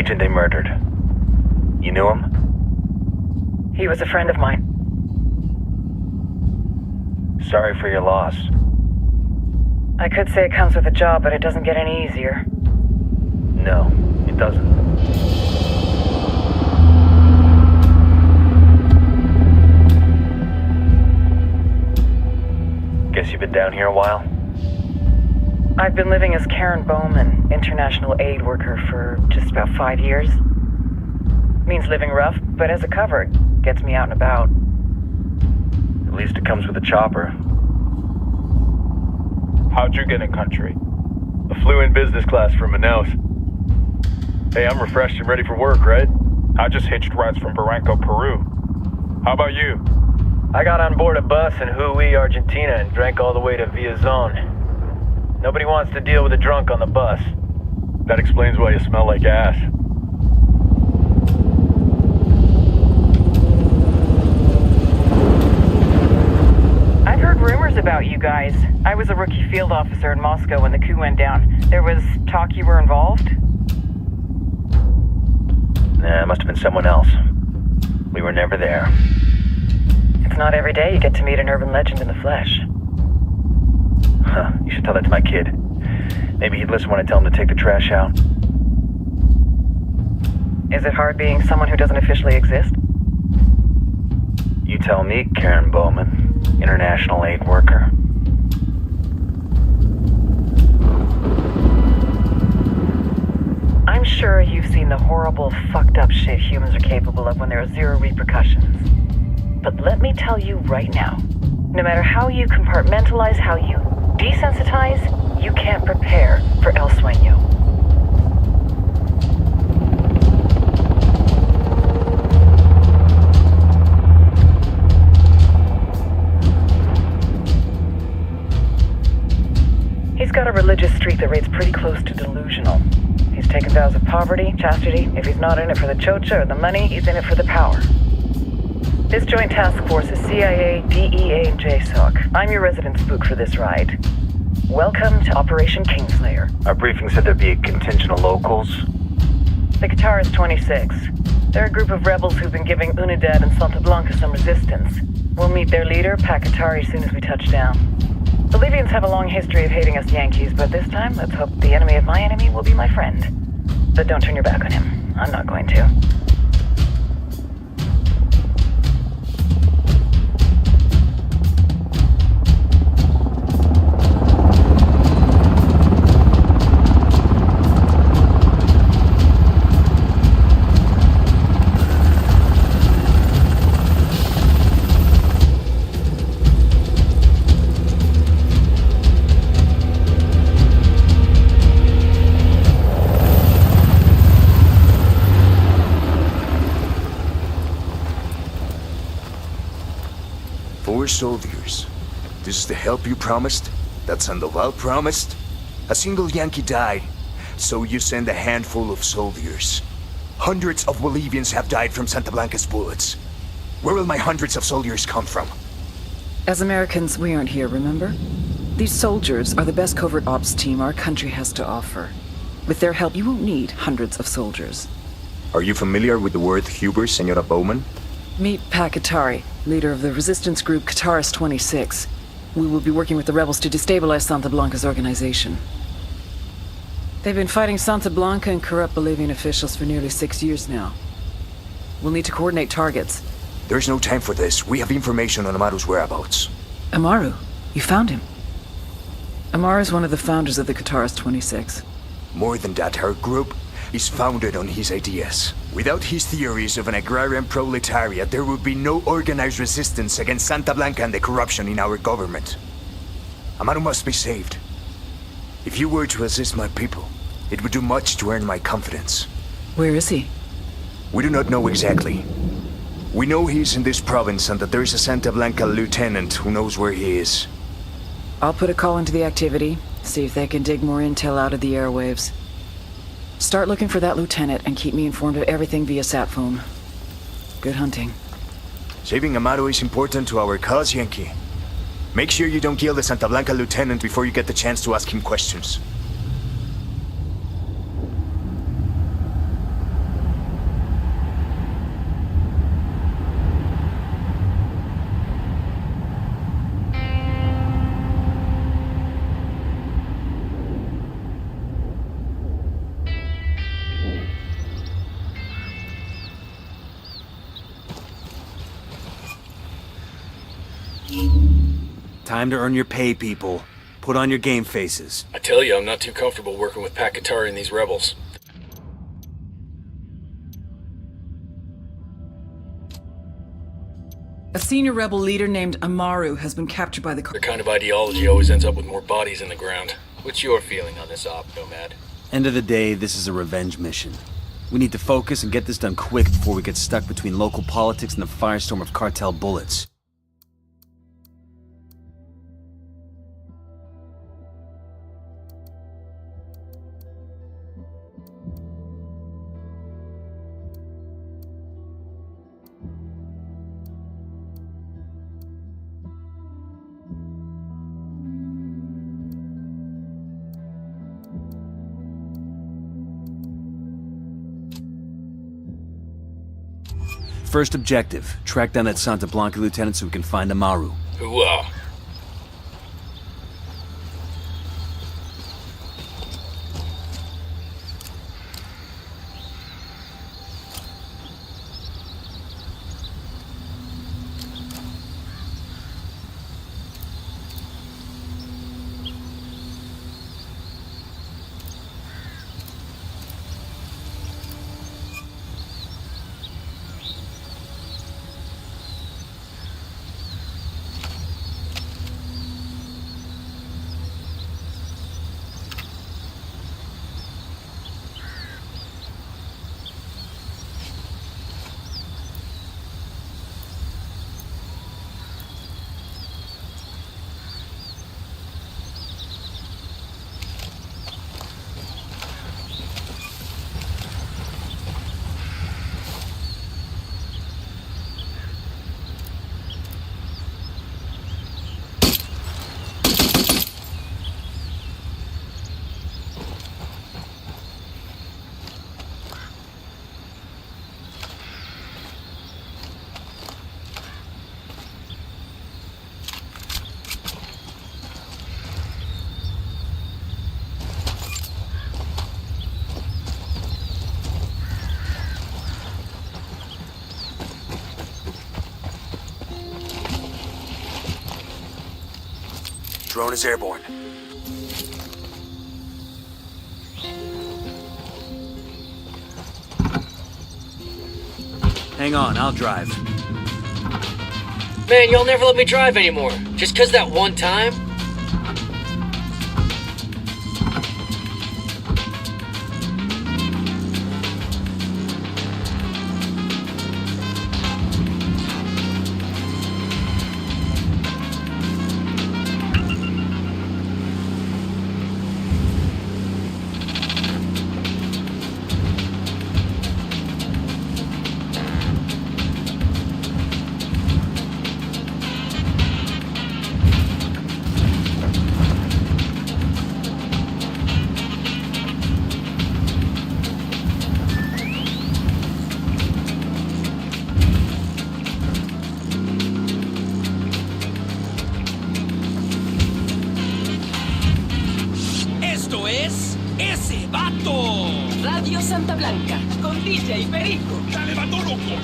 agent they murdered. You knew him? He was a friend of mine. Sorry for your loss. I could say it comes with a job, but it doesn't get any easier. No, it doesn't. Guess you've been down here a while? I've been living as Karen Bowman, international aid worker, for just about 5 years. Means living rough, but as a cover, it gets me out and about. At least it comes with a chopper. How'd you get in country? I flew in business class from Manaus. Hey, I'm refreshed and ready for work, right? I just hitched rides from Barranco, Peru. How about you? I got on board a bus in Jujuy, Argentina, and drank all the way to Villazon. Nobody wants to deal with a drunk on the bus. That explains why you smell like ass. I've heard rumors about you guys. I was a rookie field officer in Moscow when the coup went down. There was talk you were involved? Nah, it must have been someone else. We were never there. It's not every day you get to meet an urban legend in the flesh. Huh, you should tell that to my kid. Maybe he'd listen when I tell him to take the trash out. Is it hard being someone who doesn't officially exist? You tell me, Karen Bowman, international aid worker. I'm sure you've seen the horrible, fucked up shit humans are capable of when there are zero repercussions. But let me tell you right now, no matter how you compartmentalize, how you desensitize, you can't prepare for El Sueño. He's got a religious streak that rates pretty close to delusional. He's taken vows of poverty, chastity. If he's not in it for the chocha or the money, he's in it for the power. This joint task force is CIA, DEA, and JSOC. I'm your resident spook for this ride. Welcome to Operation Kingslayer. Our briefing said there'd be a contingent of locals. The Qatar is 26. They're a group of rebels who've been giving Unidad and Santa Blanca some resistance. We'll meet their leader, Pakatari, as soon as we touch down. The Libyans have a long history of hating us Yankees, but this time, let's hope the enemy of my enemy will be my friend. But don't turn your back on him. I'm not going to. Soldiers. This is the help you promised? That Sandoval promised? A single Yankee died, so you send a handful of soldiers. Hundreds of Bolivians have died from Santa Blanca's bullets. Where will my hundreds of soldiers come from? As Americans, we aren't here, remember? These soldiers are the best covert ops team our country has to offer. With their help, you won't need hundreds of soldiers. Are you familiar with the word Huber, Senora Bowman? Meet Pakatari, leader of the resistance group Qatar's 26. We will be working with the rebels to destabilize Santa Blanca's organization. They've been fighting Santa Blanca and corrupt Bolivian officials for nearly 6 years now. We'll need to coordinate targets. There's no time for this. We have information on Amaru's whereabouts. Amaru? You found him? Amaru is one of the founders of the Qatar's 26. More than that, her group is founded on his ideas. Without his theories of an agrarian proletariat, there would be no organized resistance against Santa Blanca and the corruption in our government. Amaru must be saved. If you were to assist my people, it would do much to earn my confidence. Where is he? We do not know exactly. We know he's in this province and that there is a Santa Blanca lieutenant who knows where he is. I'll put a call into the activity, see if they can dig more intel out of the airwaves. Start looking for that lieutenant and keep me informed of everything via sat phone. Good hunting. Saving Amaru is important to our cause, Yankee. Make sure you don't kill the Santa Blanca lieutenant before you get the chance to ask him questions. Time to earn your pay, people. Put on your game faces. I tell you, I'm not too comfortable working with Pakatari and these rebels. A senior rebel leader named Amaru has been captured by the Their kind of ideology always ends up with more bodies in the ground. What's your feeling on this op, Nomad? End of the day, this is a revenge mission. We need to focus and get this done quick before we get stuck between local politics and the firestorm of cartel bullets. First objective, track down that Santa Blanca lieutenant so we can find Amaru. Hooah. Drone is airborne. Hang on, I'll drive. Man, y'all never let me drive anymore. Just 'cause that one time? Esto es ese vato. Radio Santa Blanca, con DJ Perico. Dale, vato loco.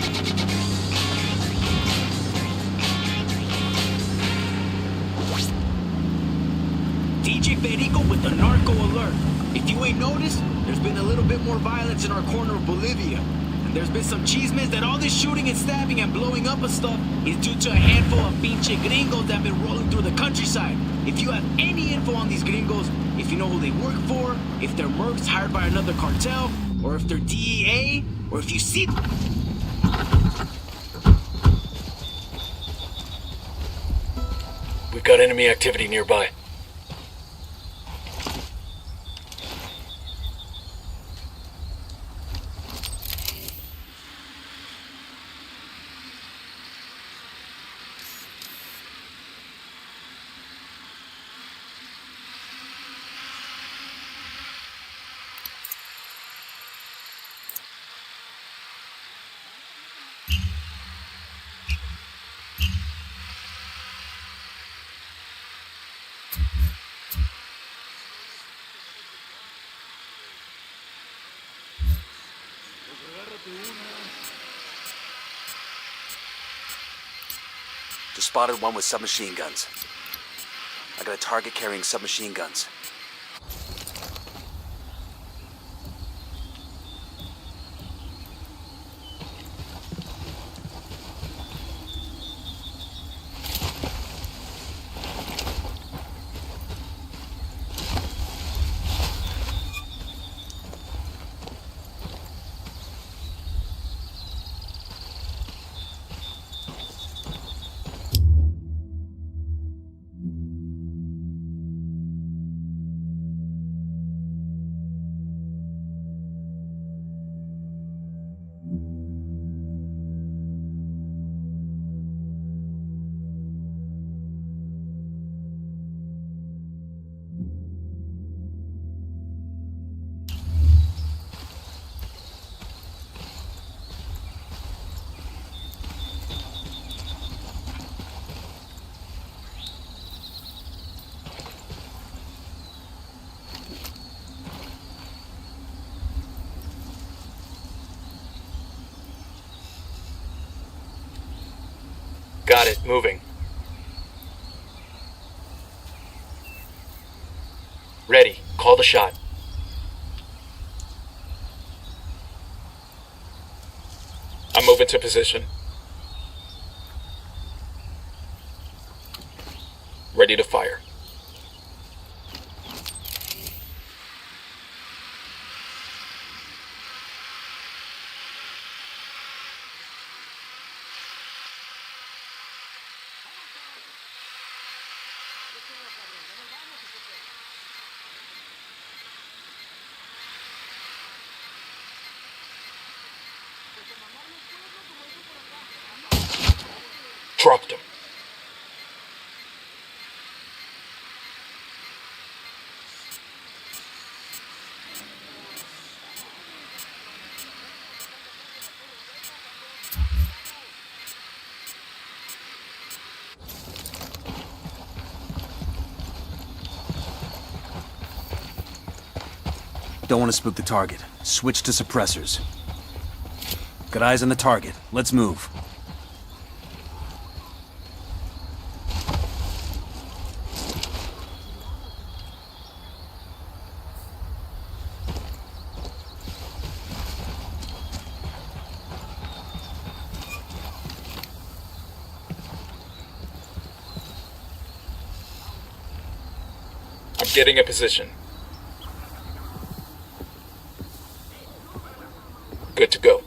DJ Perico with the narco alert. If you ain't noticed, there's been a little bit more violence in our corner of Bolivia. And there's been some chismes that all this shooting and stabbing and blowing up of stuff is due to a handful of pinche gringos that have been rolling through the countryside. If you have any info on these gringos, if you know who they work for, if they're mercs hired by another cartel, or if they're DEA, or if you see... We've got enemy activity nearby. Just spotted one with submachine guns. I got a target carrying submachine guns. Got it, moving. Ready, call the shot. I'm moving to position. Ready to fire. Dropped him. Don't want to spook the target. Switch to suppressors. Got eyes on the target. Let's move. I'm getting a position. Good to go.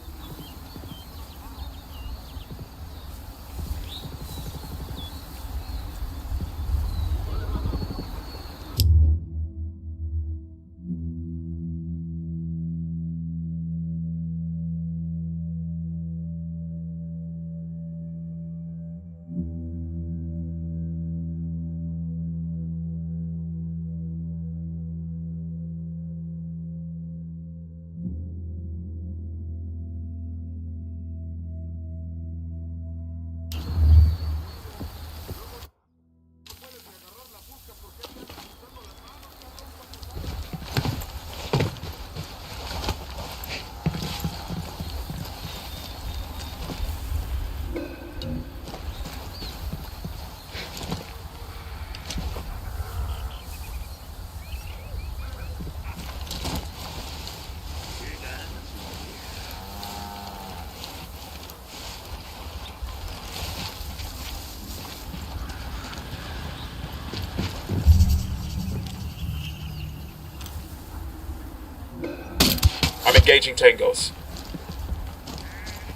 I'm engaging tangos.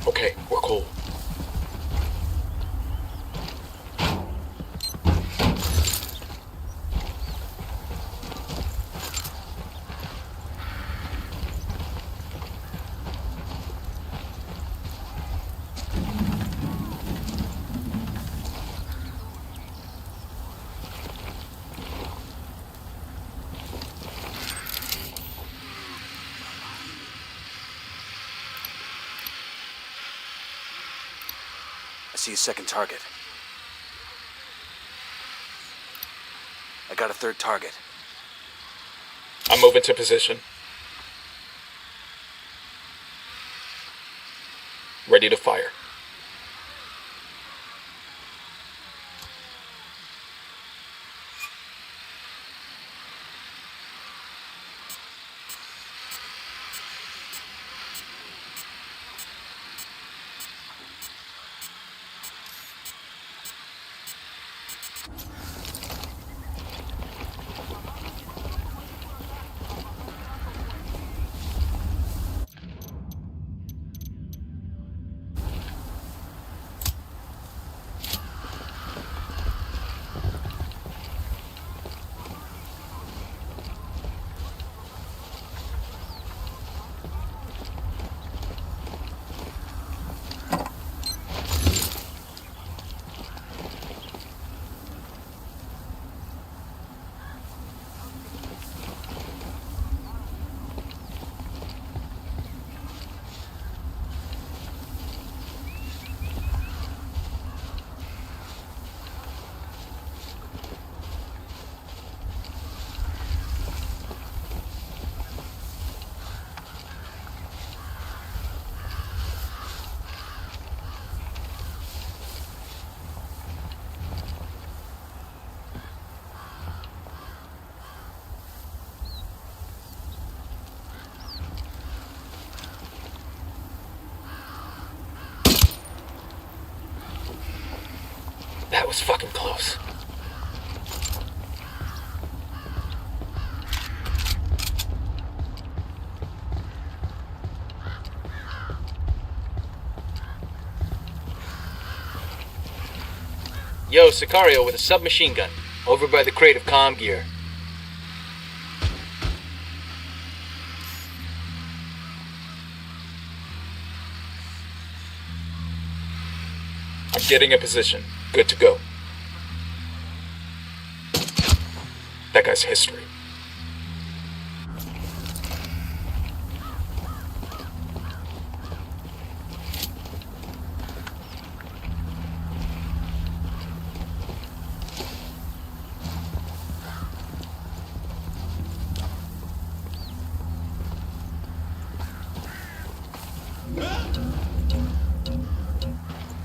Okay, we're cool. I see a second target. I got a third target. I'm moving to position. Ready to fire. That was fucking close. Yo, Sicario with a submachine gun, over by the crate of comm gear. I'm getting a position. Good to go. That guy's history.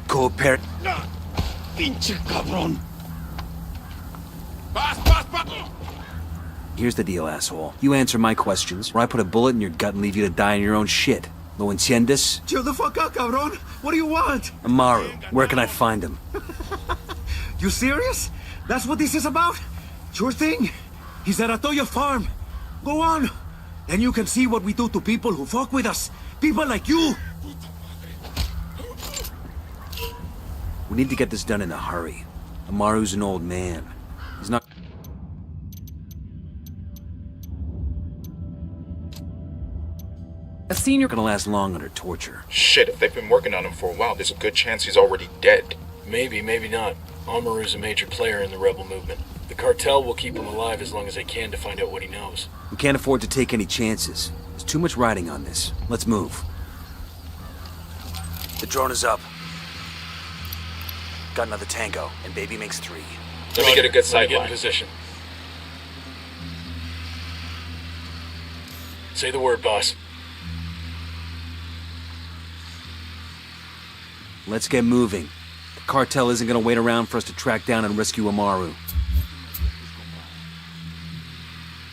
Cooperate. Pinche cabrón. Here's the deal, asshole. You answer my questions, or I put a bullet in your gut and leave you to die in your own shit. ¿Lo entiendes? Chill the fuck out, cabrón. What do you want? Amaru, where can I find him? You serious? That's what this is about? Sure thing. He's at Atoya Farm. Go on. Then you can see what we do to people who fuck with us. People like you. We need to get this done in a hurry. Amaru's an old man. He's not... A senior gonna last long under torture. Shit, if they've been working on him for a while, there's a good chance he's already dead. Maybe, maybe not. Amaru's a major player in the rebel movement. The cartel will keep him alive as long as they can to find out what he knows. We can't afford to take any chances. There's too much riding on this. Let's move. The drone is up. Got another tango, and baby makes 3. Let me get a good Get sideline. in position. Say the word, boss. Let's get moving. The cartel isn't gonna wait around for us to track down and rescue Amaru.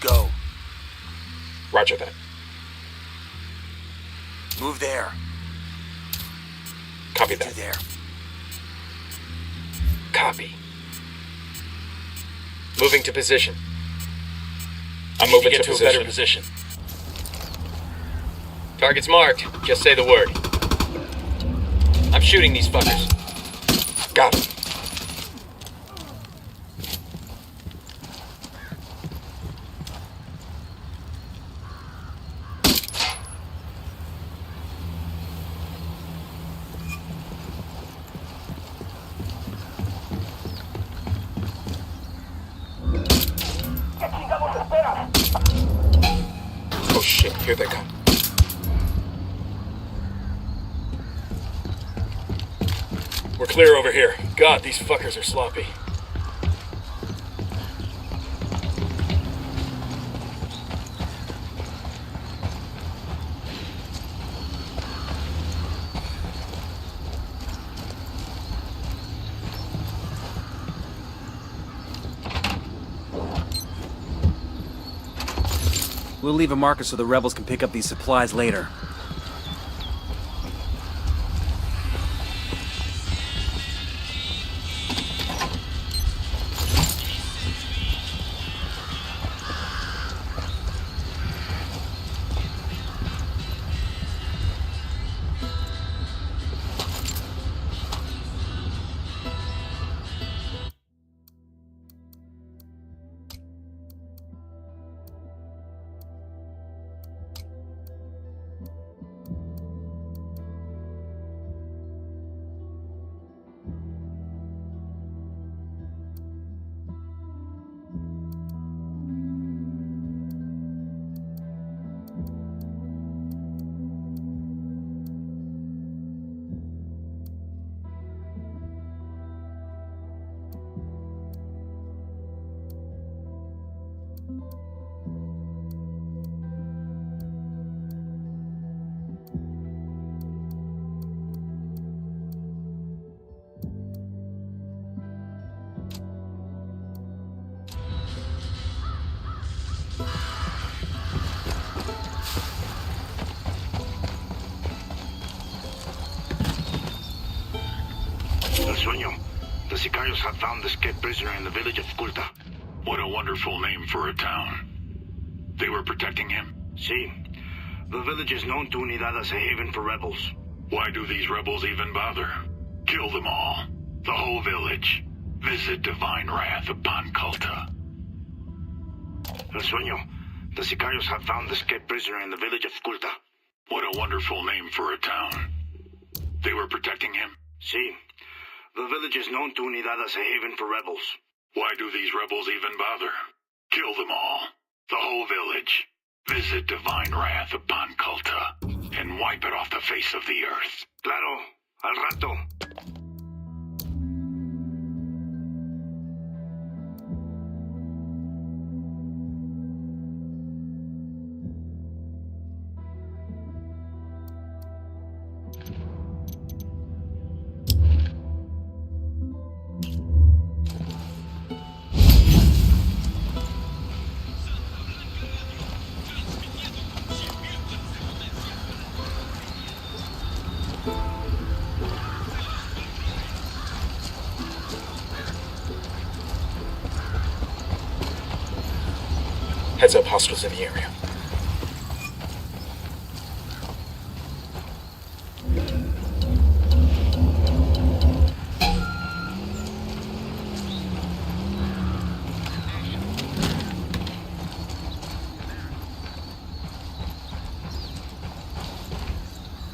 Go. Roger that. Move there. Copy To that. there. Copy. Moving to position. I'm Need to moving get to a better position. Target's marked. Just say the word. I'm shooting these fuckers. Got it. Oh shit, here they come. We're clear over here. God, these fuckers are sloppy. We'll leave a marker so the rebels can pick up these supplies later. The Sicarios have found the escaped prisoner in the village of Culta. What a wonderful name for a town. They were protecting him? See, the village is known to Unidad as a haven for rebels. Why do these rebels even bother? Kill them all. The whole village. Visit divine wrath upon Culta. El Sueño. The Sicarios have found the escaped prisoner in the village of Culta. What a wonderful name for a town. They were protecting him? See, the village is known to Unidad as a haven for rebels. Why do these rebels even bother? Kill them all. The whole village. Visit divine wrath upon Culta. And wipe it off the face of the earth. Claro, al rato. Heads up, hostiles in the area.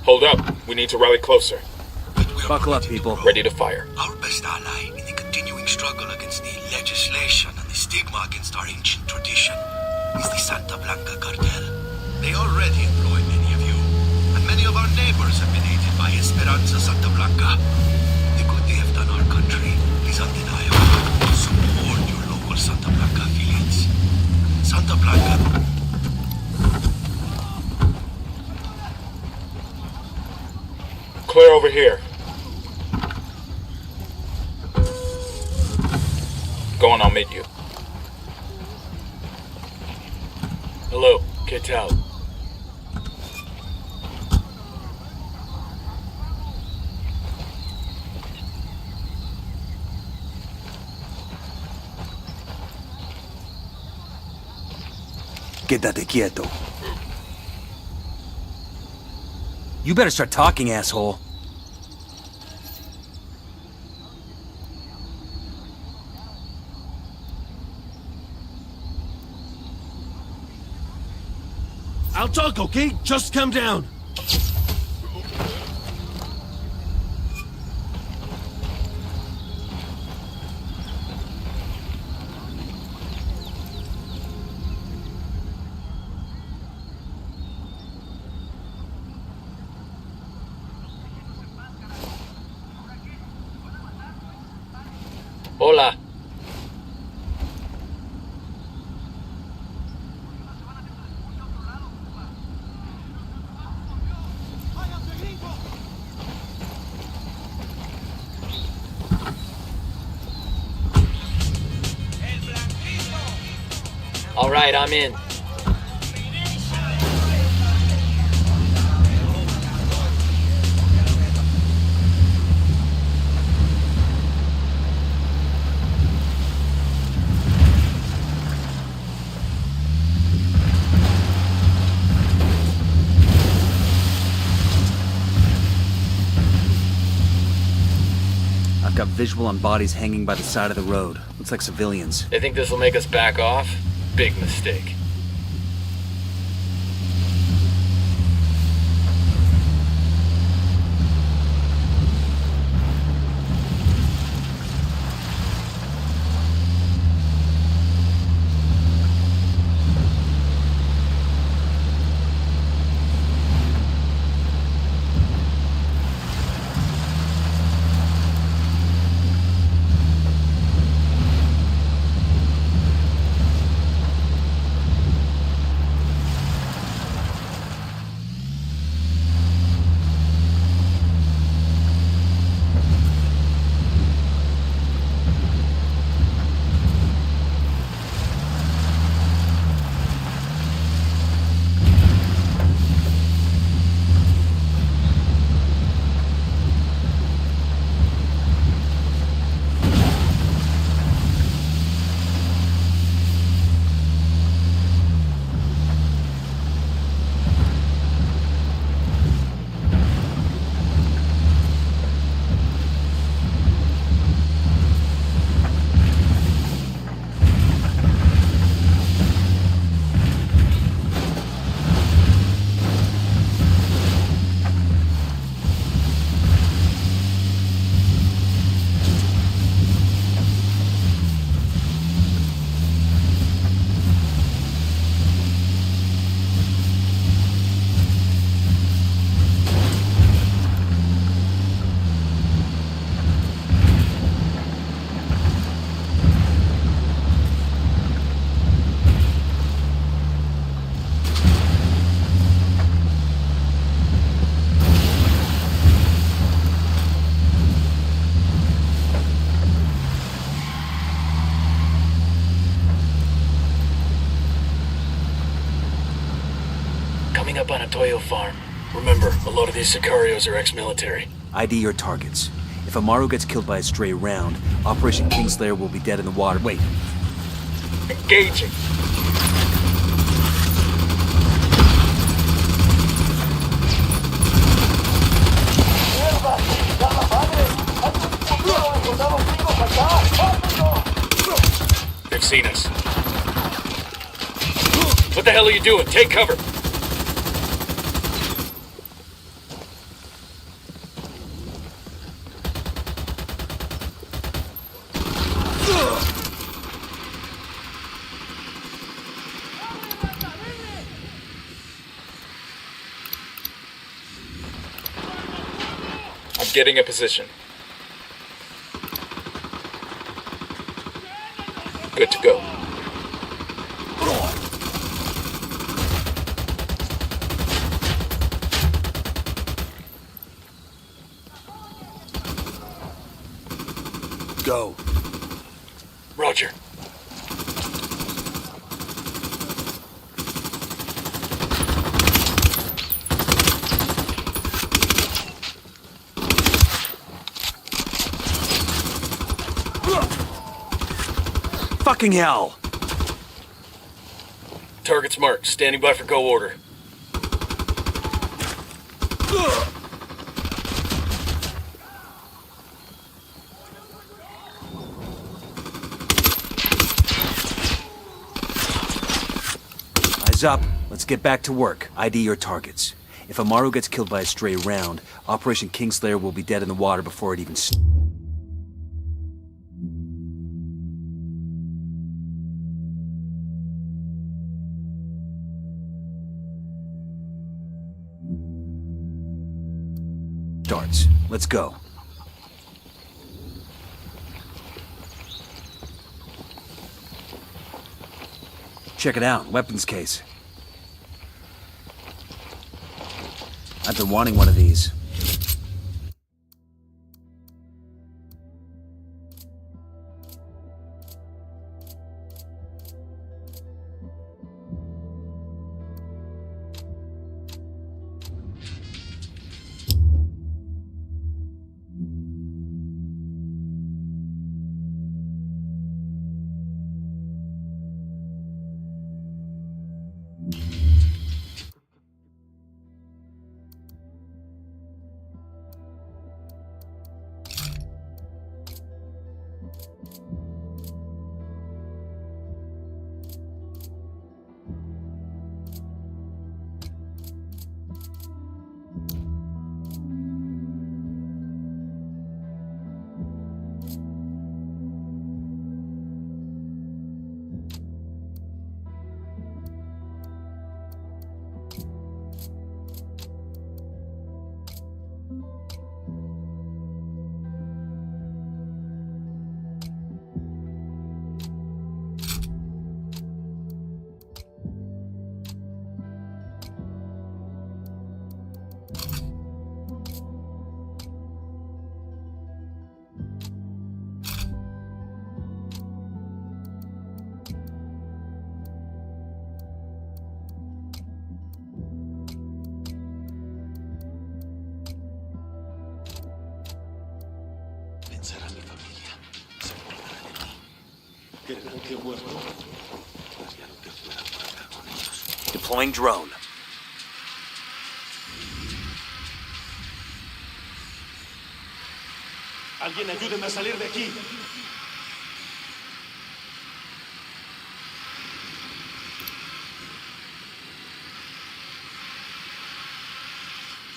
Hold up. We need to rally closer. Buckle up, people. Ready to fire. Our best ally in the continuing struggle against the legislation and the stigma against our ancient tradition is the Santa Blanca cartel. They already employ many of you, and many of our neighbors have been aided by Esperanza Santa Blanca. The good they have done our country is undeniable. Support your local Santa Blanca affiliates. Santa Blanca. Clear over here. Go on, I'll meet you. Hello, cartel. Quédate quieto. You better start talking, asshole. I'll talk, okay? Just come down. Hola. All right, I'm in. I've got visual on bodies hanging by the side of the road. Looks like civilians. They think this will make us back off? Big mistake. up on a Toyo farm. Remember, a lot of these Sicarios are ex-military. ID your targets. If Amaru gets killed by a stray round, Operation Kingslayer will be dead in the water. Wait. Engaging. They've seen us. What the hell are you doing? Take cover! I'm getting a position. Good to go. Go. Roger. Fucking hell! Target's marked. Standing by for go order. Eyes up. Let's get back to work. ID your targets. If Amaru gets killed by a stray round, Operation Kingslayer will be dead in the water before it even starts. Let's go. Check it out. Weapons case. I've been wanting one of these. Deploying drone. Alguien ayúdeme a salir de aquí.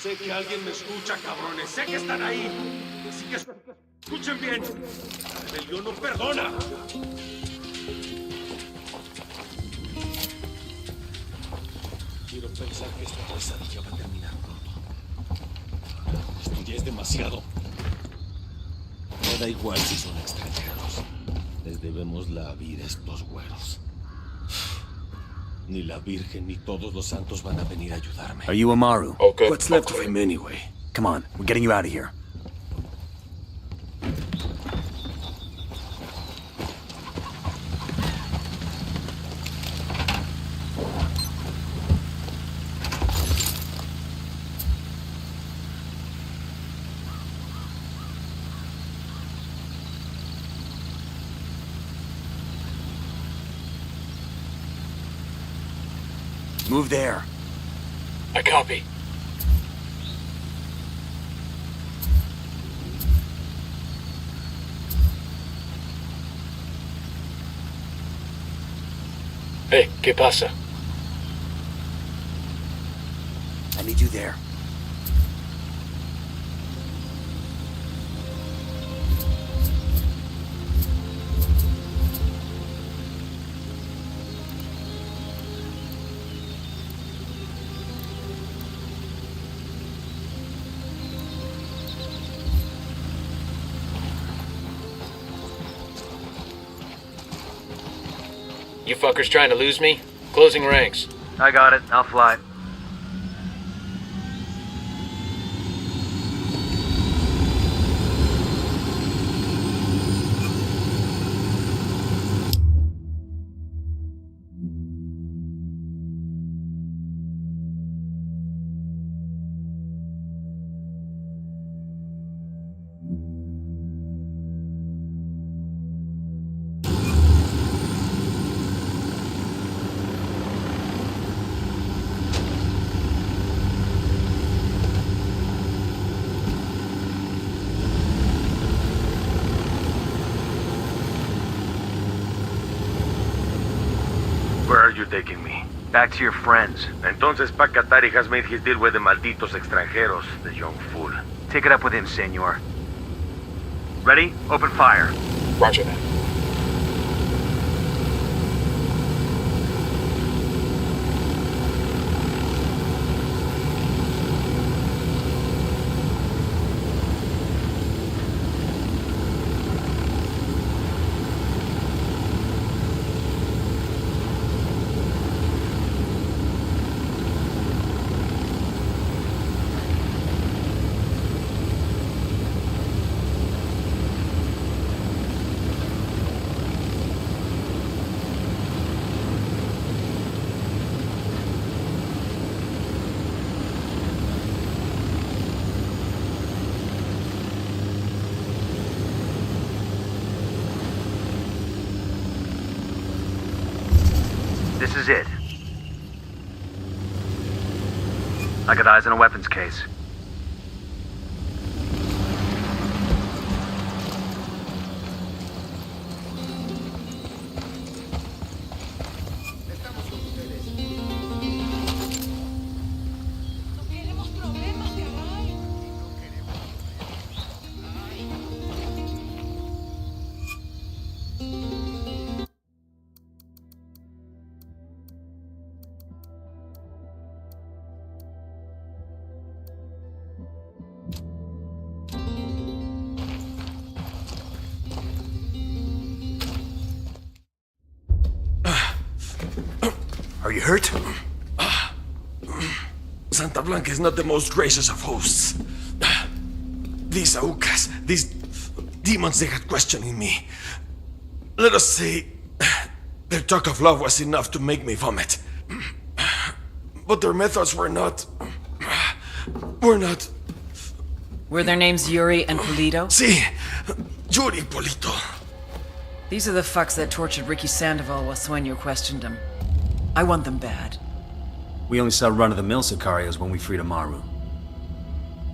Sé que alguien me escucha, cabrones. Sé que están ahí. Así que escuchen bien. La rebelión no perdona. Quiero pensar que esta pesadilla va a terminar pronto. Esto ya es demasiado. Me da igual si son extranjeros. Les debemos la vida a estos güeros. Ni la Virgen ni todos los santos van a venir a ayudarme. Are you Amaru? Okay. What's left of him anyway? Come on, we're getting you out of here. Move there. I copy. Hey, ¿qué pasa? I need you there. You fuckers trying to lose me? Closing ranks. I got it. I'll fly. Where are you taking me? Back to your friends. Entonces Pacatari has made his deal with the malditos extranjeros, the young fool. Take it up with him, senor. Ready? Open fire. Roger that. This is it. I got eyes on a weapons case. Are you hurt? Santa Blanca is not the most gracious of hosts. These Aucas, these demons, they had questioning me. Let us say, their talk of love was enough to make me vomit. But their methods were not... Were their names Yuri and Polito? Si, Yuri Polito. These are the fucks that tortured Ricky Sandoval while Sueño questioned him. I want them bad. We only saw run-of-the-mill Sicarios when we freed Amaru.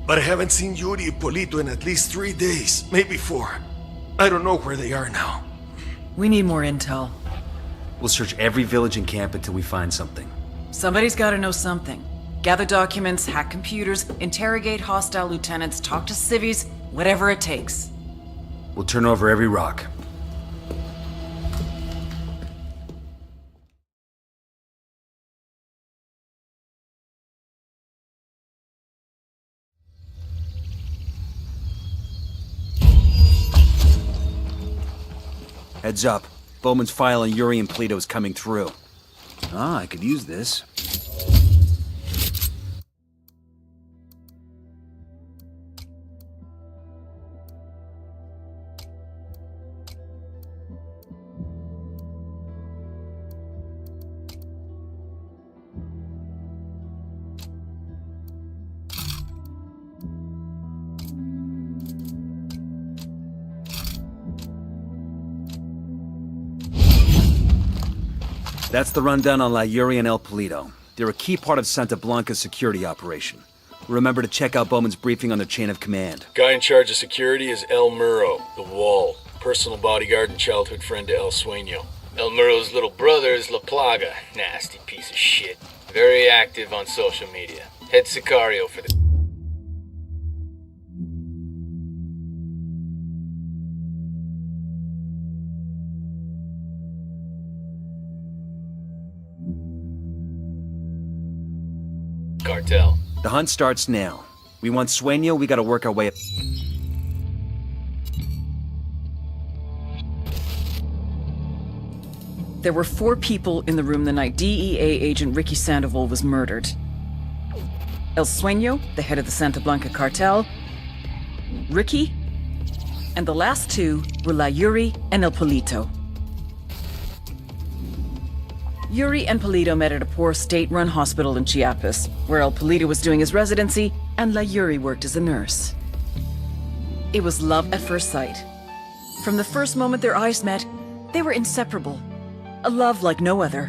But I haven't seen Yuri and Polito in at least 3 days, maybe 4. I don't know where they are now. We need more intel. We'll search every village and camp until we find something. Somebody's gotta know something. Gather documents, hack computers, interrogate hostile lieutenants, talk to civvies, whatever it takes. We'll turn over every rock. Heads up. Bowman's file on Yuri and Polito is coming through. Ah, I could use this. That's the rundown on La Yuri and El Polito. They're a key part of Santa Blanca's security operation. Remember to check out Bowman's briefing on their chain of command. Guy in charge of security is El Muro, the Wall. Personal bodyguard and childhood friend to El Sueño. El Muro's little brother is La Plaga. Nasty piece of shit. Very active on social media. Head Sicario for the... cartel. The hunt starts now. We want Sueño, we gotta work our way up. There were 4 people in the room the night DEA agent Ricky Sandoval was murdered. El Sueño, the head of the Santa Blanca cartel, Ricky, and the last 2 were La Yuri and El Polito. Yuri and Polito met at a poor state-run hospital in Chiapas, where El Polito was doing his residency and La Yuri worked as a nurse. It was love at first sight. From the first moment their eyes met, they were inseparable. A love like no other.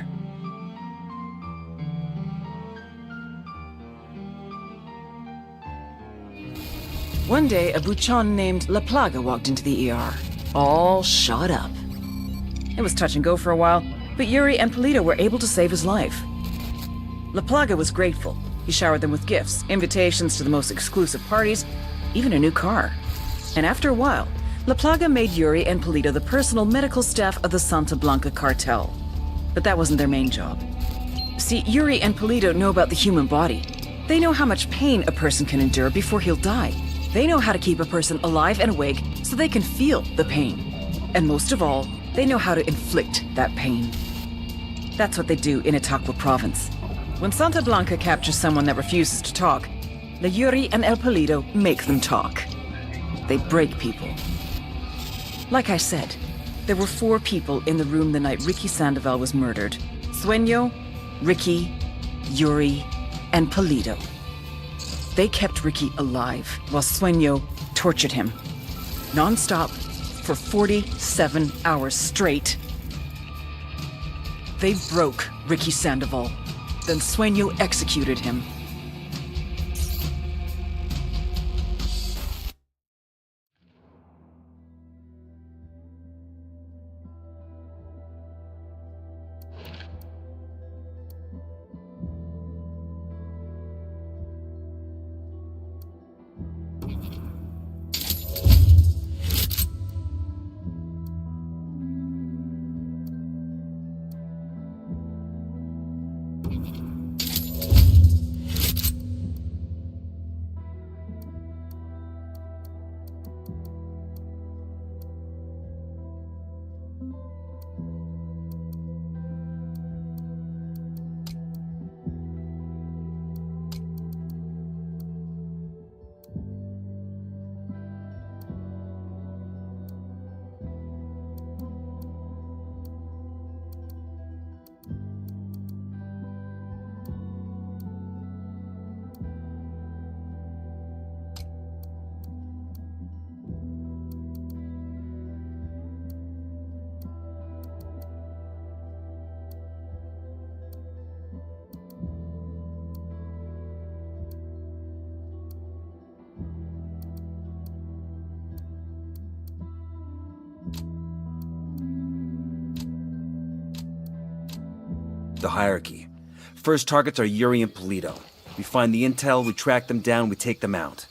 One day, a buchon named La Plaga walked into the ER, all shot up. It was touch and go for a while, but Yuri and Polito were able to save his life. La Plaga was grateful. He showered them with gifts, invitations to the most exclusive parties, even a new car. And after a while, La Plaga made Yuri and Polito the personal medical staff of the Santa Blanca cartel. But that wasn't their main job. See, Yuri and Polito know about the human body. They know how much pain a person can endure before he'll die. They know how to keep a person alive and awake so they can feel the pain. And most of all, they know how to inflict that pain. That's what they do in Itaqua province. When Santa Blanca captures someone that refuses to talk, La Yuri and El Polito make them talk. They break people. Like I said, there were 4 people in the room the night Ricky Sandoval was murdered. Sueño, Ricky, Yuri, and Polito. They kept Ricky alive while Sueño tortured him. Non-stop for 47 hours straight. They broke Ricky Sandoval. Then Sueño executed him. The hierarchy. First targets are Yuri and Polito. We find the intel, we track them down, we take them out.